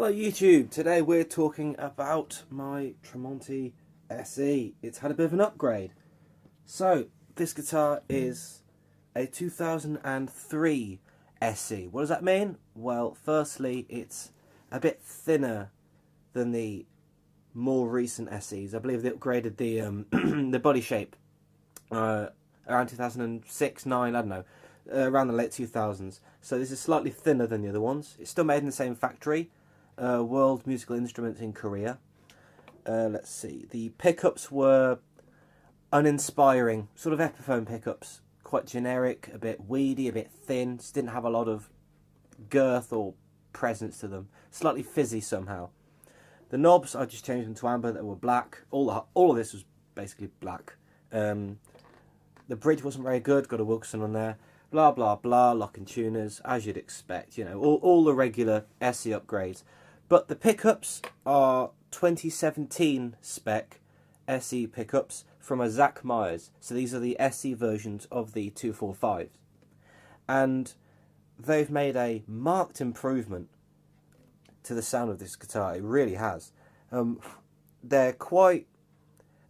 Hello YouTube, today we're talking about my Tremonti SE. It's had a bit of an upgrade. So, this guitar is a 2003 SE. What does that mean? Well, firstly, it's a bit thinner than the more recent SEs. I believe they upgraded the the body shape around 2006, 9, I don't know, around the late 2000s. So this is slightly thinner than the other ones. It's still made in the same factory. World Musical Instruments in Korea. Let's see, the pickups were uninspiring, sort of Epiphone pickups, quite generic, a bit weedy, a bit thin, just didn't have a lot of girth or presence to them, slightly fizzy somehow. The knobs, I just changed them to amber, that were black, all of this was basically black. The bridge wasn't very good, got a Wilson on there, blah blah blah, lock and tuners, as you'd expect, you know, all the regular SE upgrades. But the pickups are 2017 spec SE pickups from a Zach Myers. So these are the SE versions of the 245s. And they've made a marked improvement to the sound of this guitar. It really has. They've got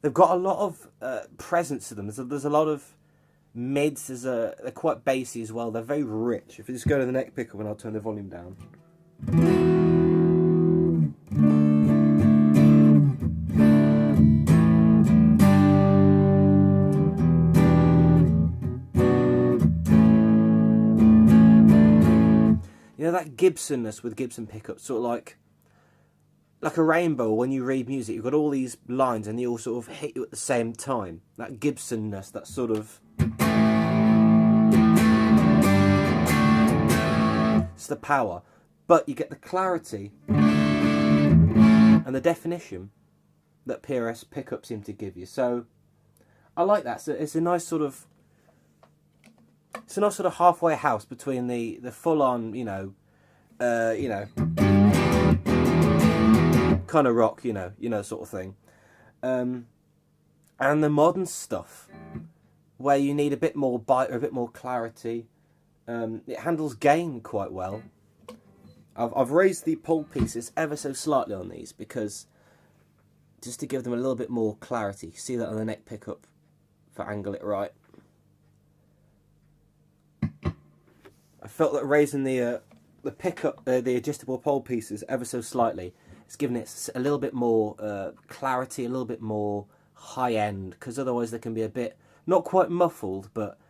a lot of presence to them. There's a lot of mids. They're quite bassy as well. They're very rich. If you just go to the neck pickup and I'll turn the volume down. You know that Gibsonness with Gibson pickups, sort of like a rainbow. When you read music, you've got all these lines and they all sort of hit you at the same time. That Gibsonness, that sort of... it's the power. But you get the clarity and the definition that PRS pickups seem to give you. So I like that. So it's a nice sort of... it's a nice sort of halfway house between the full-on, you know, kind of rock, you know, sort of thing, and the modern stuff where you need a bit more bite or a bit more clarity. It handles gain quite well. I've raised the pole pieces ever so slightly on these because just to give them a little bit more clarity. See that on the neck pickup if I angle it right. I felt that raising the pickup, the adjustable pole pieces ever so slightly, it's given it a little bit more clarity, a little bit more high end, because otherwise they can be a bit, not quite muffled, but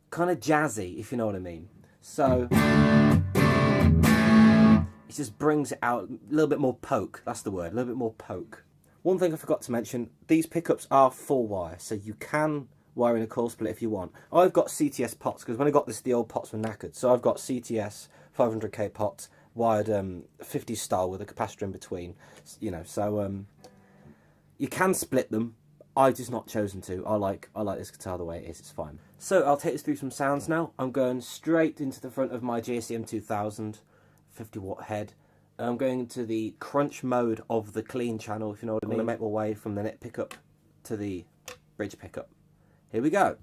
kind of jazzy, if you know what I mean. So it just brings it out a little bit more poke, that's the word, a little bit more poke. One thing I forgot to mention, these pickups are full wire, so you can wire in a coil split if you want. I've got CTS pots, because when I got this, the old pots were knackered, so I've got CTS 500k pots, wired 50 style with a capacitor in between, you know, so you can split them. I've just not chosen to. I like this guitar the way it is, it's fine. So I'll take us through some sounds now. I'm going straight into the front of my GSM 2000 50 watt head. I'm going into the crunch mode of the clean channel, if you know what I mean. I'm going to make my way from the neck pickup to the bridge pickup. Here we go.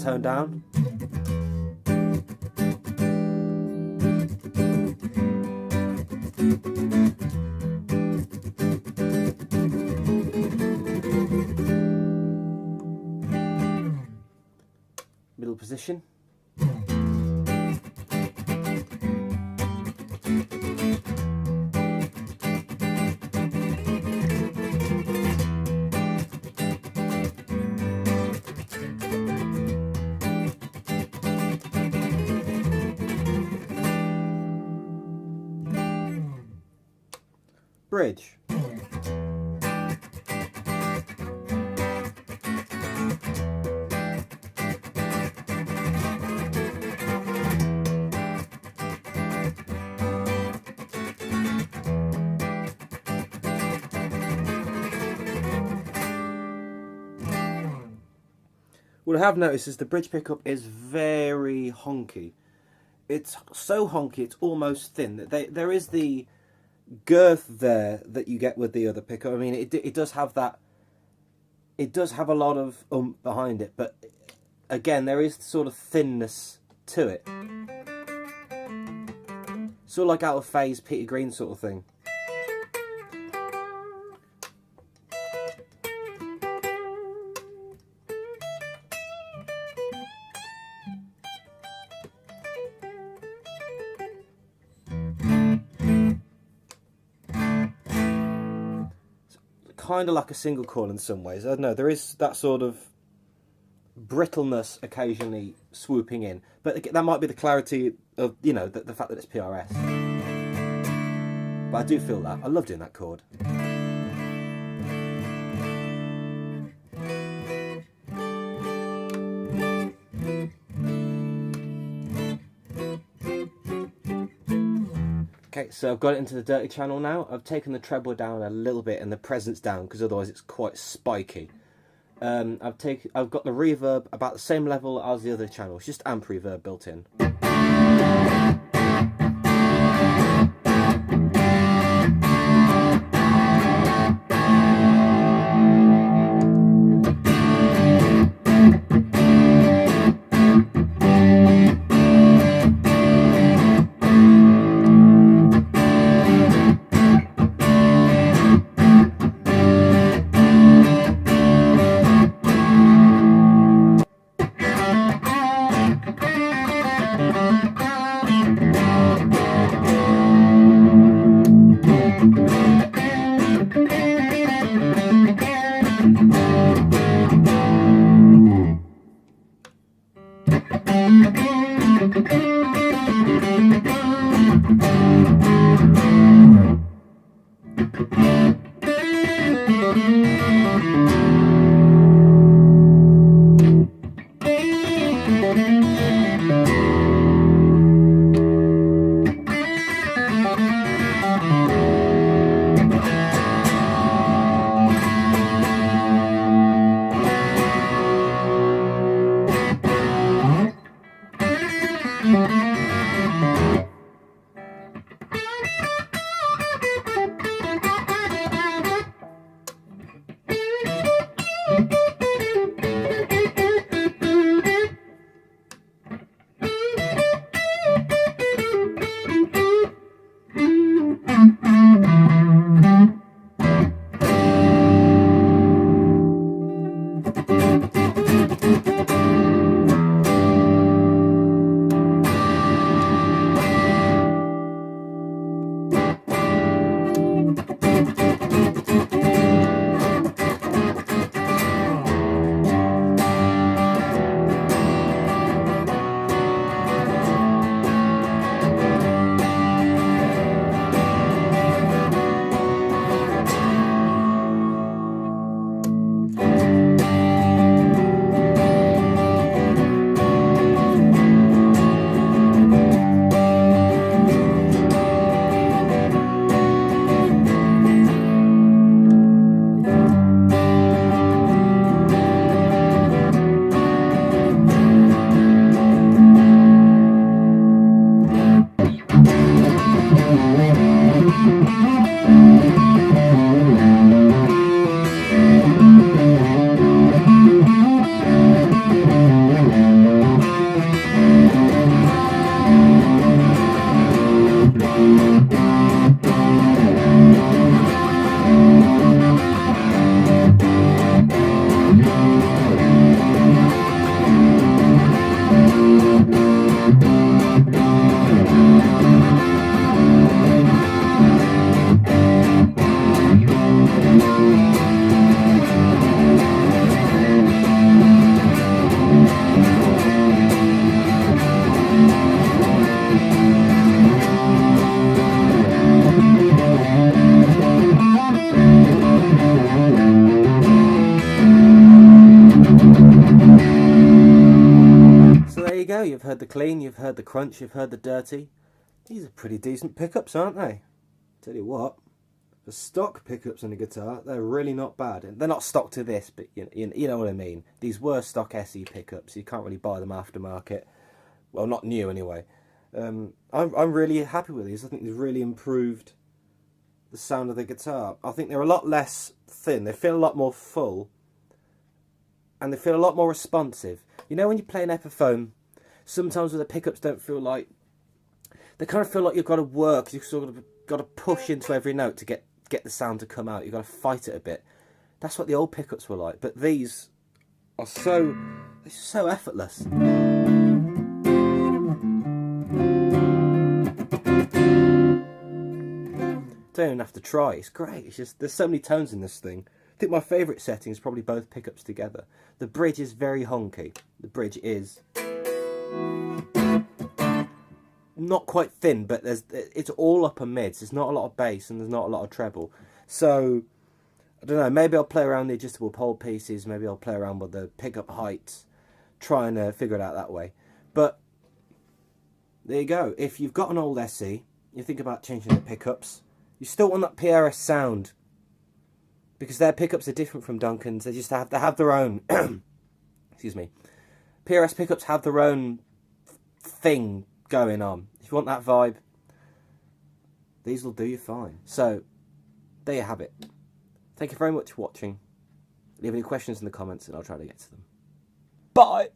tone down. Middle position. Bridge. What I have noticed is the bridge pickup is very honky. It's so honky, it's almost thin. There is the girth there that you get with the other pickup. I mean, it does have that. It does have a lot of behind it, but again, there is sort of thinness to it. Sort of like out of phase Peter Green sort of thing. Kind of like a single coil in some ways. I don't know, there is that sort of brittleness occasionally swooping in, but that might be the clarity of, you know, the fact that it's PRS. But I do feel that. I love doing that chord. Okay, so I've got it into the dirty channel now. I've taken the treble down a little bit and the presence down because otherwise it's quite spiky. I've got the reverb about the same level as the other channels, just amp reverb built in. heard the clean, you've heard the crunch, you've heard the dirty. These are pretty decent pickups, aren't they? Tell you what, the stock pickups on the guitar, they're really not bad. And they're not stock to this, but you know what I mean. These were stock SE pickups. You can't really buy them aftermarket. Well, not new anyway. I'm really happy with these. I think they've really improved the sound of the guitar. I think they're a lot less thin. They feel a lot more full. And they feel a lot more responsive. You know when you play an Epiphone, sometimes the pickups don't feel like... They kind of feel like you've got to work. You've sort of got to push into every note to get the sound to come out. You've got to fight it a bit. That's what the old pickups were like. But these are so effortless. Don't even have to try. It's great. It's just, there's so many tones in this thing. I think my favourite setting is probably both pickups together. The bridge is very honky. The bridge is not quite thin, but it's all upper mids. There's not a lot of bass and there's not a lot of treble. So, I don't know, maybe I'll play around the adjustable pole pieces. Maybe I'll play around with the pickup heights. Try and figure it out that way. But, there you go. If you've got an old SE, you think about changing the pickups. You still want that PRS sound. Because their pickups are different from Duncan's. They have their own... excuse me. PRS pickups have their own thing going on. If you want that vibe, these will do you fine. So, there you have it. Thank you very much for watching. Leave any questions in the comments and I'll try to get to them. Bye!